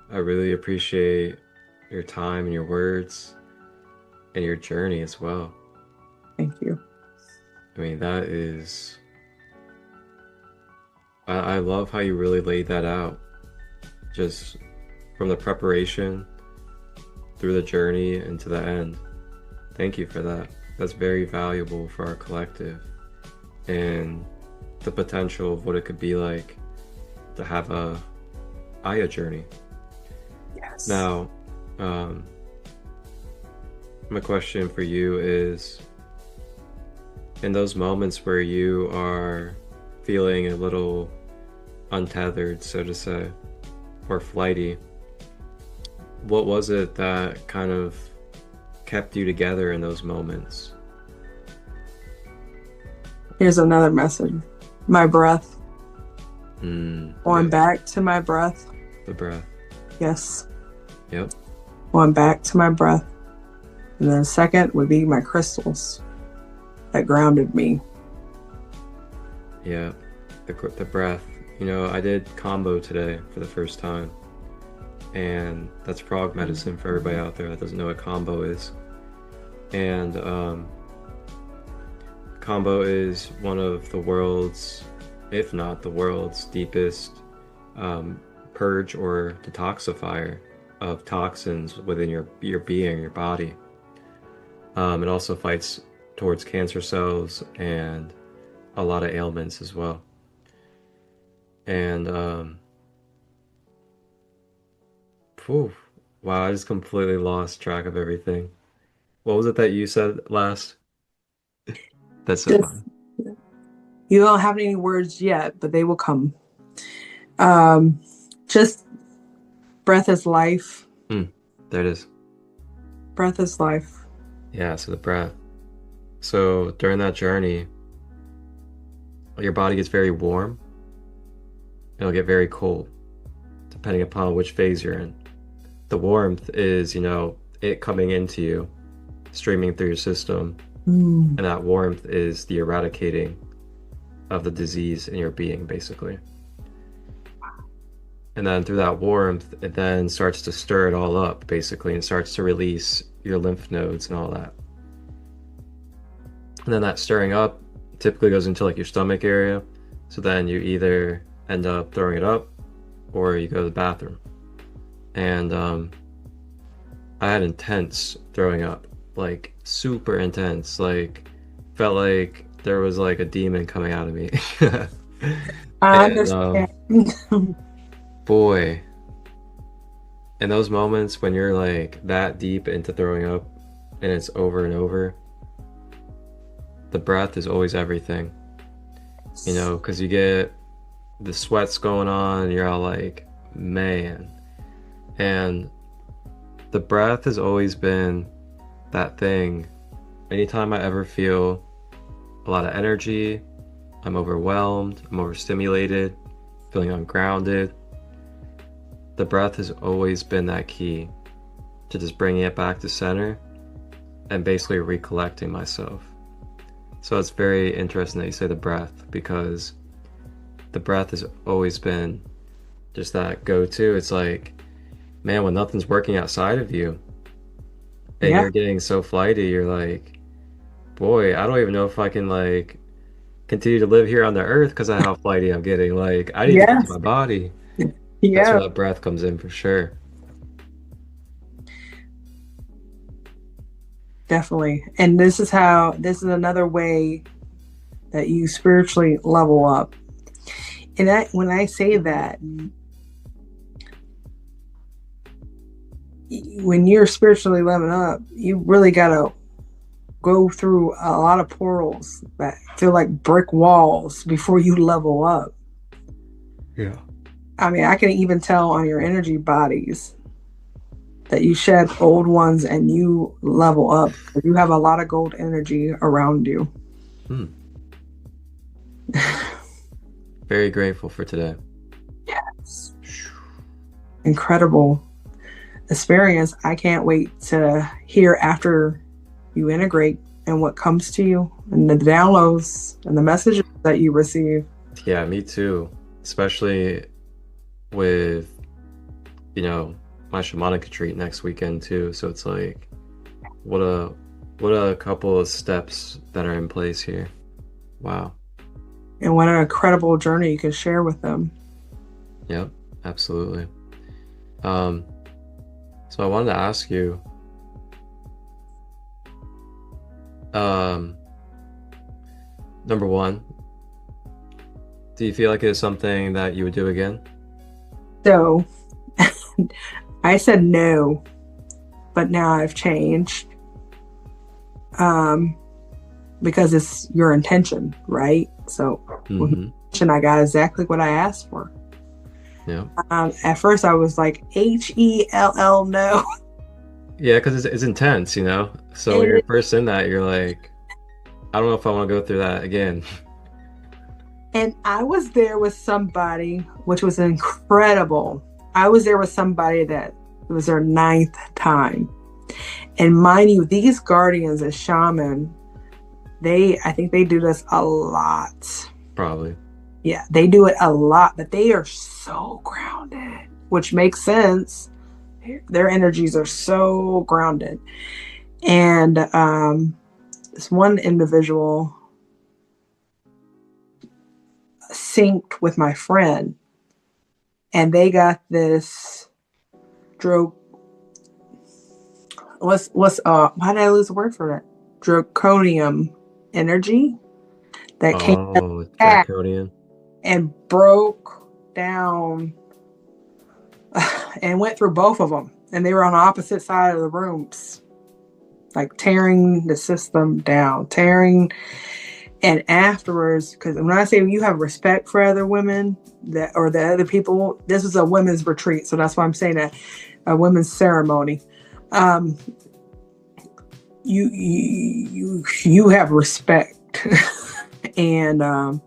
I really appreciate your time and your words and your journey as well. Thank you. I mean, that is... I love how you really laid that out. Just from the preparation through the journey and to the end. Thank you for that. That's very valuable for our collective and the potential of what it could be like to have a Aya journey. Yes. Now, my question for you is, in those moments where you are feeling a little untethered, so to say, or flighty, what was it that kind of kept you together in those moments? Here's another message. My breath. Going back to my breath. The breath. Yes. Yep. Going back to my breath. And then second would be my crystals that grounded me. Yeah. The breath. You know, I did combo today for the first time. And that's frog medicine for everybody out there that doesn't know what combo is. And combo is one of the world's, if not the world's, deepest purge or detoxifier of toxins within your being, your body. It also fights towards cancer cells and a lot of ailments as well. And wow, I just completely lost track of everything. What was it that you said last? That's so fun. You don't have any words yet, but they will come. Just breath is life. There it is. Breath is life. Yeah, so the breath. So during that journey, your body gets very warm. It'll get very cold, depending upon which phase you're in. The warmth is, it coming into you, streaming through your system. And that warmth is the eradicating of the disease in your being, basically. And then through that warmth, it then starts to stir it all up, basically, and starts to release your lymph nodes and all that. And then that stirring up typically goes into like your stomach area. So then you either end up throwing it up or you go to the bathroom. And I had intense throwing up, like super intense, like felt like there was like a demon coming out of me. I And, understand. boy, in those moments when you're like that deep into throwing up and it's over and over, the breath is always everything, because you get the sweats going on and you're all like, man. And the breath has always been that thing. Anytime I ever feel a lot of energy, I'm overwhelmed, I'm overstimulated, feeling ungrounded, the breath has always been that key to just bringing it back to center and basically recollecting myself. So it's very interesting that you say the breath, because the breath has always been just that go-to. It's like, man, when nothing's working outside of you and you're getting so flighty, you're like, boy, I don't even know if I can like continue to live here on the earth because of how flighty I'm getting. Like, I need to get to my body. That's where that breath comes in for sure. Definitely. And this is another way that you spiritually level up. And when I say that, when you're spiritually leveling up, you really got to go through a lot of portals that feel like brick walls before you level up. Yeah. I mean, I can even tell on your energy bodies that you shed old ones and you level up. You have a lot of gold energy around you. Very grateful for today. Yes. Incredible experience. I can't wait to hear after you integrate and what comes to you and the downloads and the messages that you receive. Yeah, me too. Especially with, my shamanic retreat next weekend too. So it's like, what a couple of steps that are in place here. Wow. And what an incredible journey you can share with them. Yep, absolutely. So I wanted to ask you, number one, do you feel like it's something that you would do again? So I said no, but now I've changed. Because it's your intention, right? So I got exactly what I asked for. Yeah. At first I was like, HELL no. Yeah, because it's intense, So when you're first in that, you're like, I don't know if I want to go through that again. And I was there with somebody, which was incredible. I was there with somebody that it was their 9th time. And mind you, these guardians and shaman, I think they do this a lot. Probably. Yeah, they do it a lot, but they are so grounded, which makes sense. Their energies are so grounded. And this one individual synced with my friend, and they got this why did I lose the word for that? Draconium energy that came draconian and broke down and went through both of them, and they were on the opposite side of the rooms, like tearing the system down, and afterwards, because when I say you have respect for other women or the other people, this is a women's retreat, so that's why I'm saying that, a women's ceremony. you have respect. And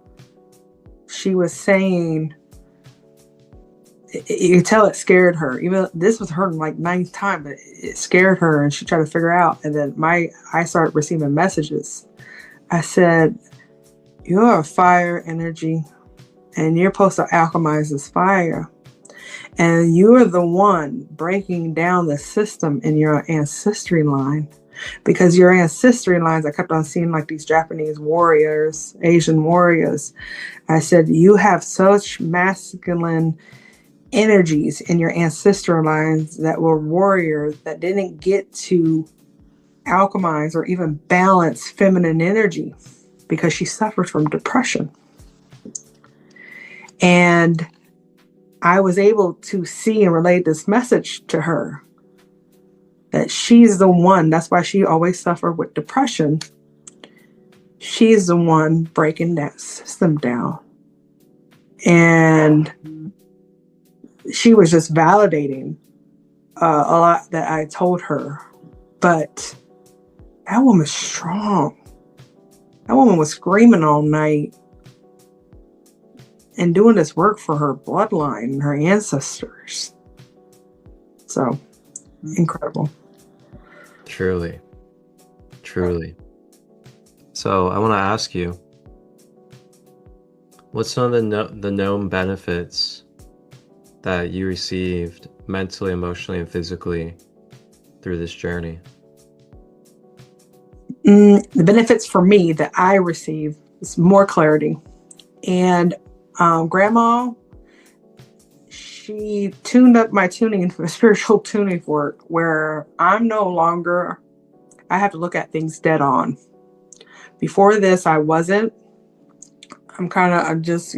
she was saying, you could tell it scared her. Even this was her like ninth time, but it scared her, and she tried to figure out. And then I started receiving messages. I said, "You're a fire energy, and you're supposed to alchemize this fire. And you're the one breaking down the system in your ancestry line." Because your ancestry lines, I kept on seeing like these Japanese warriors, Asian warriors. I said, you have such masculine energies in your ancestral lines that were warriors that didn't get to alchemize or even balance feminine energy because she suffered from depression. And I was able to see and relate this message to her, that she's the one. That's why she always suffered with depression. She's the one breaking that system down. And she was just validating a lot that I told her. But that woman's strong. That woman was screaming all night and doing this work for her bloodline, her ancestors. So, incredible. Truly. Truly. So I want to ask you, what's some of the known benefits that you received mentally, emotionally, and physically through this journey? The benefits for me that I received is more clarity. And Grandma, she tuned up my tuning for spiritual tuning work, where I'm no longer, I have to look at things dead on. Before this, I wasn't. I'm just,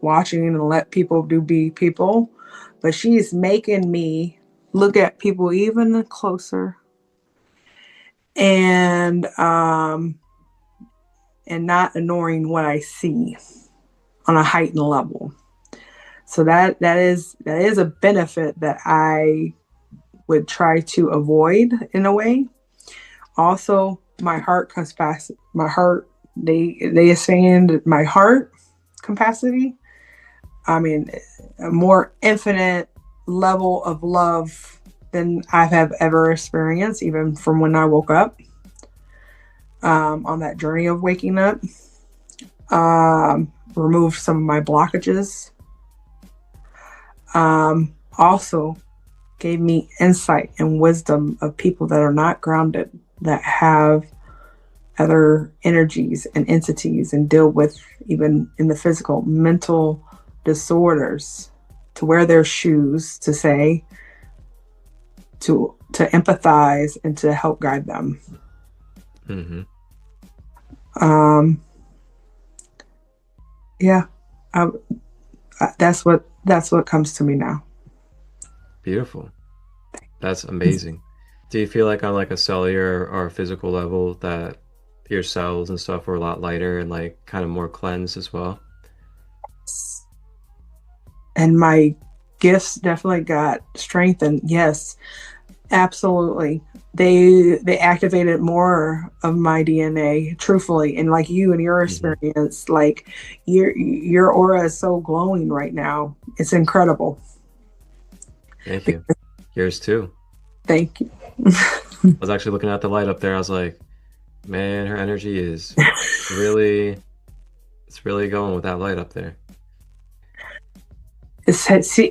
watching and let people be people. But she's making me look at people even closer and not ignoring what I see on a heightened level. So that is a benefit that I would try to avoid in a way. Also, my heart capacity. They expand my heart capacity. I mean, a more infinite level of love than I have ever experienced, even from when I woke up. On that journey of waking up, removed some of my blockages. Also gave me insight and wisdom of people that are not grounded, that have other energies and entities and deal with, even in the physical, mental disorders, to wear their shoes, to say, to empathize and to help guide them. Mm-hmm. Yeah, that's what comes to me now. Beautiful. That's amazing. Do you feel like on like a cellular or a physical level that your cells and stuff were a lot lighter and like kind of more cleansed as well? And my gifts definitely got strengthened. Yes, absolutely. They activated more of my DNA, truthfully. And like you and your experience, like your aura is so glowing right now. It's incredible. Thank you. Yours too. Thank you. I was actually looking at the light up there. I was like, man, her energy is really, it's really going with that light up there.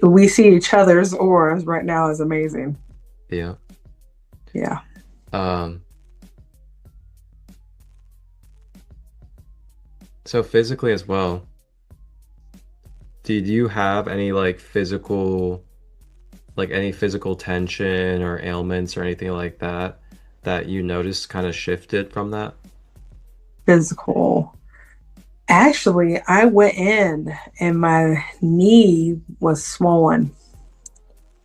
We see each other's auras right now is amazing. Yeah. Yeah. So physically as well, did you have any like physical tension or ailments or anything like that you noticed kind of shifted from that? Physical. Actually, I went in and my knee was swollen.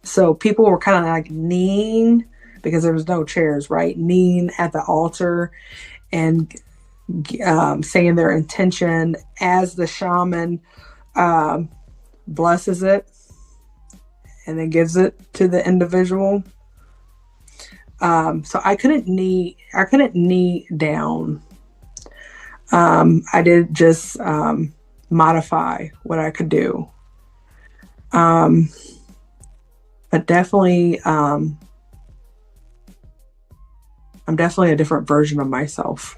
So people were kind of like kneeling, because there was no chairs, right? Kneeling at the altar and saying their intention as the shaman blesses it and then gives it to the individual. So I couldn't knee down. I did just modify what I could do. But definitely, I'm definitely a different version of myself.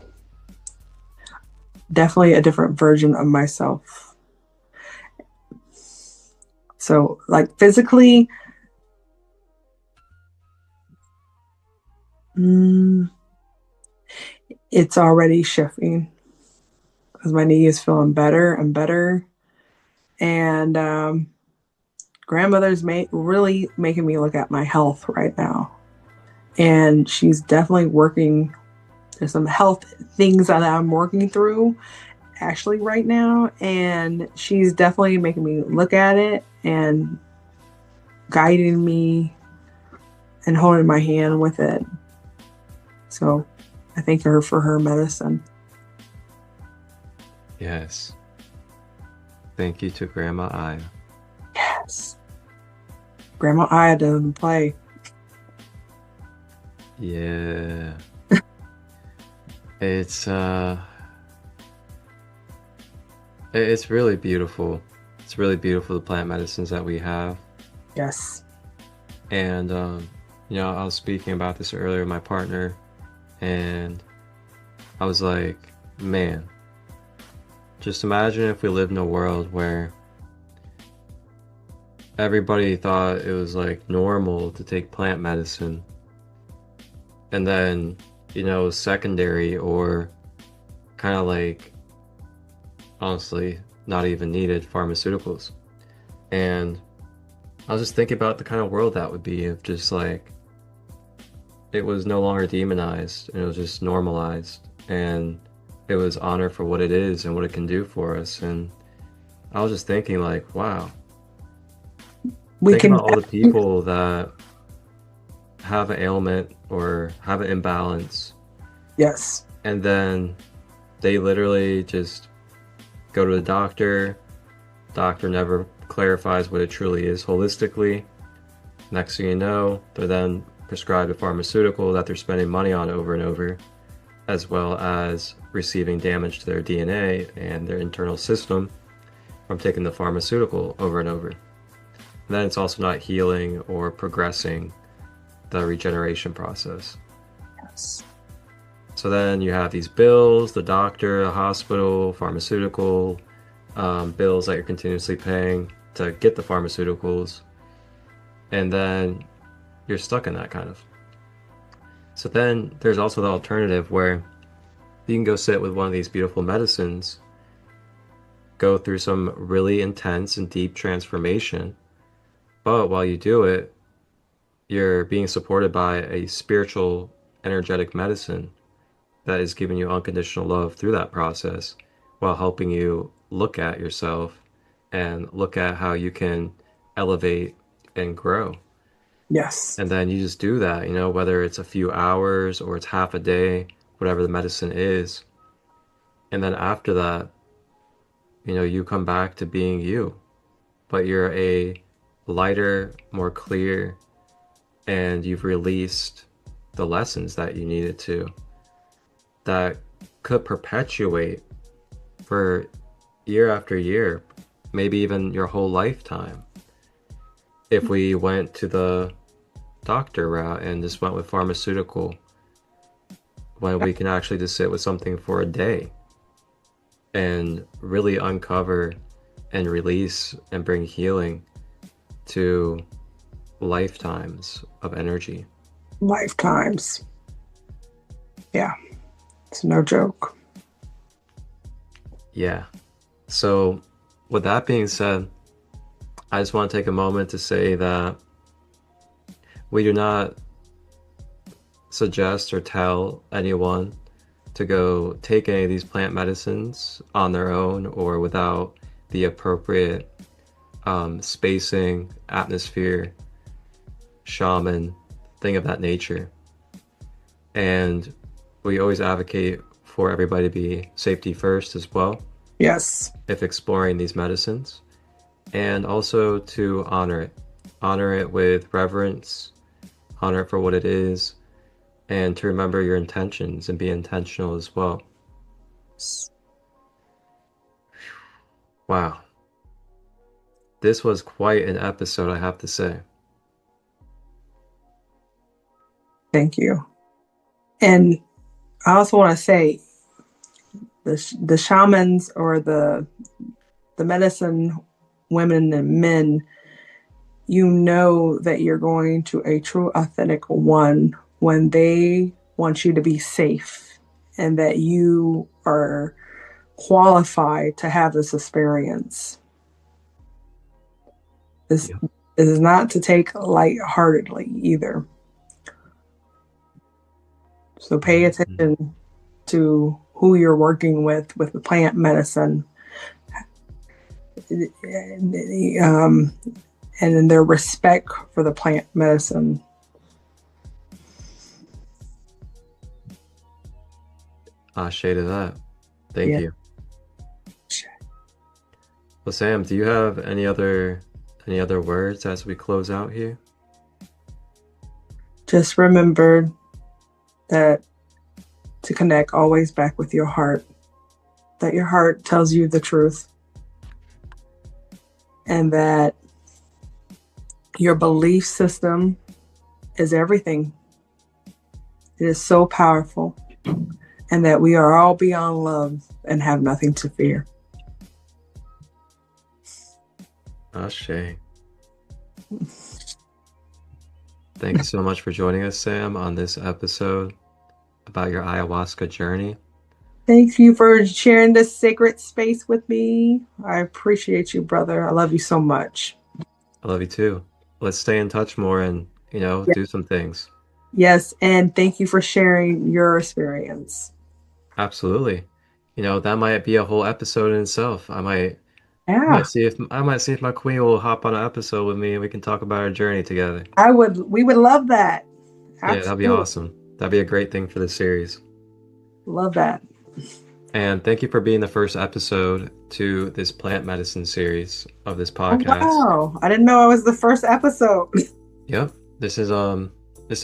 Definitely a different version of myself. So, like physically, it's already shifting because my knee is feeling better and better. And grandmother's really making me look at my health right now. And she's definitely working. There's some health things that I'm working through actually right now. And she's definitely making me look at it and guiding me and holding my hand with it. So I thank her for her medicine. Yes. Thank you to Grandma Aya. Yes. Grandma Aya doesn't play. Yeah. It's really beautiful. It's really beautiful, the plant medicines that we have. Yes. And I was speaking about this earlier with my partner, and I was like, man, just imagine if we lived in a world where everybody thought it was like normal to take plant medicine, and then secondary or kind of like, honestly, not even needed pharmaceuticals. And I was just thinking about the kind of world that would be if just like it was no longer demonized and it was just normalized, and it was honored for what it is and what it can do for us. And I was just thinking like, wow, think about all the people that have an ailment or have an imbalance. Yes. And then they literally just go to the doctor. Doctor never clarifies what it truly is holistically. Next thing you know, they're then prescribed a pharmaceutical that they're spending money on over and over, as well as receiving damage to their DNA and their internal system from taking the pharmaceutical over and over. And then it's also not healing or progressing the regeneration process. Yes. So then you have these bills, the doctor, the hospital, pharmaceutical bills that you're continuously paying to get the pharmaceuticals, and then you're stuck in that kind of. So then there's also the alternative where you can go sit with one of these beautiful medicines, go through some really intense and deep transformation, but while you do it, you're being supported by a spiritual, energetic medicine that is giving you unconditional love through that process, while helping you look at yourself and look at how you can elevate and grow. Yes. And then you just do that, whether it's a few hours or it's half a day, whatever the medicine is. And then after that, you come back to being you, but you're a lighter, more clear, and you've released the lessons that you needed to, that could perpetuate for year after year, maybe even your whole lifetime, if we went to the doctor route and just went with pharmaceutical, when we can actually just sit with something for a day and really uncover and release and bring healing to lifetimes of energy. Lifetimes. Yeah. It's no joke. Yeah. So with that being said, I just want to take a moment to say that we do not suggest or tell anyone to go take any of these plant medicines on their own or without the appropriate spacing, atmosphere, shaman, thing of that nature. And we always advocate for everybody to be safety first as well. Yes. If exploring these medicines, and also to honor it with reverence, honor it for what it is, and to remember your intentions and be intentional as well. Wow. This was quite an episode, I have to say. Thank you. And I also want to say the shamans or the medicine women and men, you know that you're going to a true authentic one when they want you to be safe and that you are qualified to have this experience. This is not to take lightheartedly either. So pay attention to who you're working with the plant medicine, and in their respect for the plant medicine. Shade of that. Thank you. Well, Sam, do you have any other words as we close out here? Just remember that to connect always back with your heart, that your heart tells you the truth, and that your belief system is everything. It is so powerful, and that we are all beyond love and have nothing to fear. Ashe. Thank you so much for joining us, Sam, on this episode about your ayahuasca journey. Thank you for sharing this sacred space with me. I appreciate you, brother. I love you so much. I love you too. Let's stay in touch more and, do some things. Yes, and thank you for sharing your experience. Absolutely. That might be a whole episode in itself. I might see if my queen will hop on an episode with me and we can talk about our journey together. We would love that. Absolutely. Yeah, that'd be awesome. That'd be a great thing for the series. Love that. And thank you for being the first episode to this plant medicine series of this podcast. Oh, wow. I didn't know I was the first episode. Yep. This is a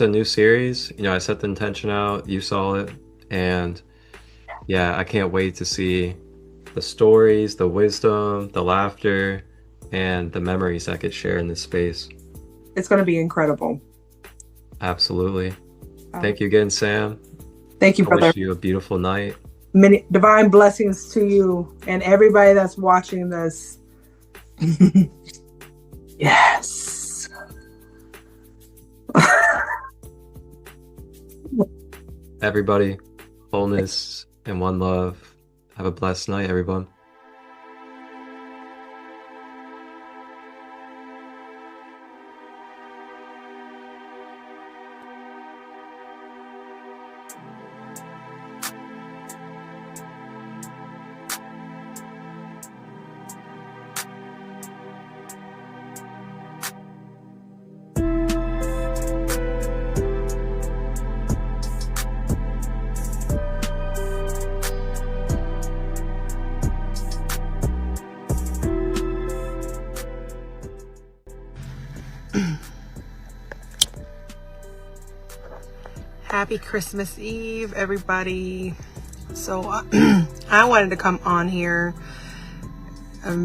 new series. I set the intention out, you saw it, and yeah, I can't wait to see the stories, the wisdom, the laughter, and the memories that get shared in this space. It's going to be incredible. Absolutely. Thank you again, Sam. Thank you, brother. I wish you a beautiful night. Many divine blessings to you and everybody that's watching this. Yes. Everybody, wholeness and one love. Have a blessed night, everyone. Happy Christmas Eve, everybody. So I wanted to come on here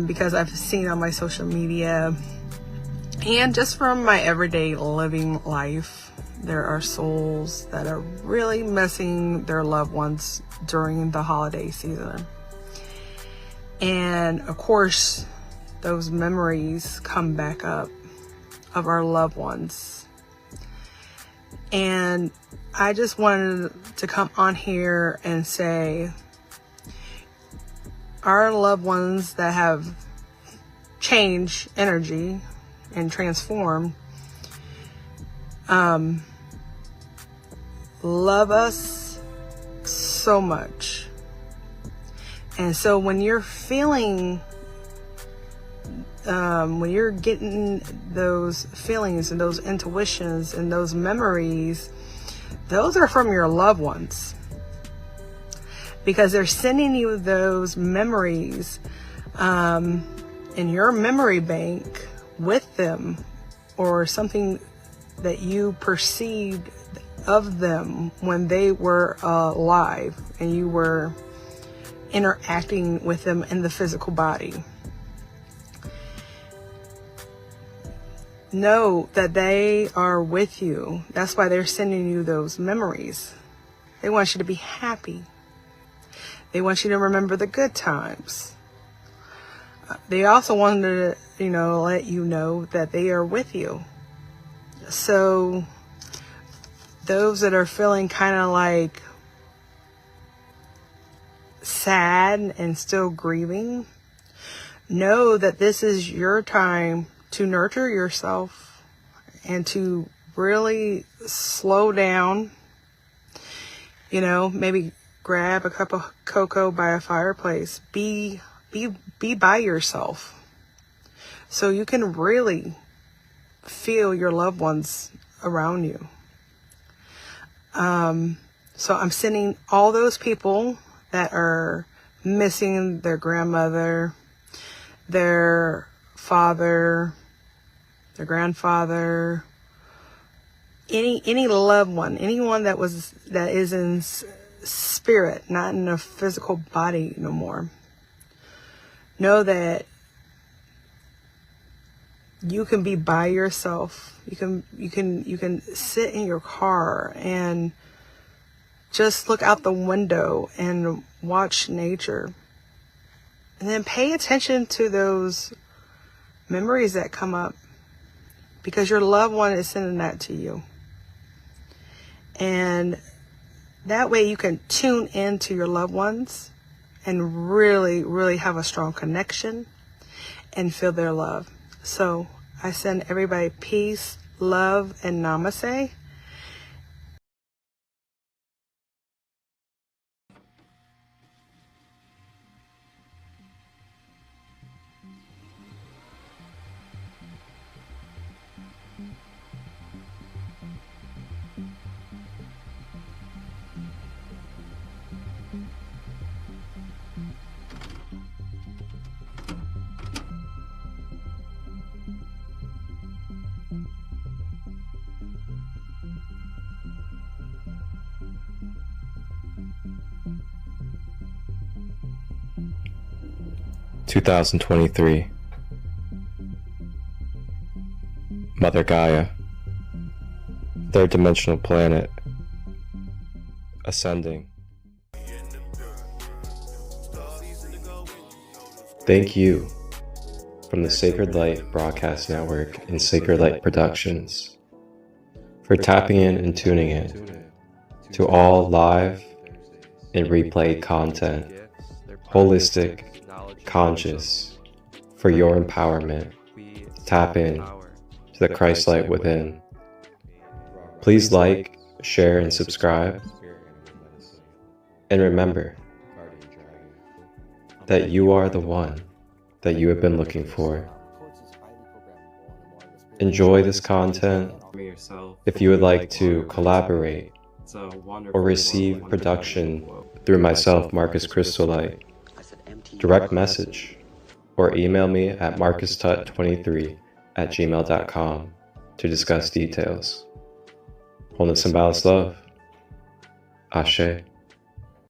because I've seen on my social media and just from my everyday living life, there are souls that are really missing their loved ones during the holiday season. And of course, those memories come back up of our loved ones. And I just wanted to come on here and say our loved ones that have changed energy and transformed love us so much. And so when you're feeling when you're getting those feelings and those intuitions and those memories, those are from your loved ones, because they're sending you those memories in your memory bank with them, or something that you perceived of them when they were alive and you were interacting with them in the physical body. Know that they are with you. That's why they're sending you those memories. They want you to be happy. They want you to remember the good times. They also want to, let you know that they are with you. So those that are feeling kind of like sad and still grieving, know that this is your time to nurture yourself and to really slow down. Maybe grab a cup of cocoa by a fireplace. Be by yourself so you can really feel your loved ones around you. So I'm sending all those people that are missing their grandmother, their father, their grandfather, any loved one, anyone that is in spirit, not in a physical body no more. Know that you can be by yourself. You can sit in your car and just look out the window and watch nature. And then pay attention to those memories that come up, because your loved one is sending that to you. And that way you can tune into your loved ones and really, really have a strong connection and feel their love. So I send everybody peace, love, and namaste. (2023) Mother Gaia, third dimensional planet, ascending. Thank you from the Sacred Light Broadcast Network and Sacred Light Productions for tapping in and tuning in to all live and replay content, holistic, conscious, for your empowerment. Tap in to the Christ light within. Please like, share, and subscribe. And remember that you are the one that you have been looking for. Enjoy this content. If you would like to collaborate or receive production through myself, Marcus Christolight, direct message or email me at marcustut23@gmail.com to discuss details. Wholeness and balanced love. Ashe.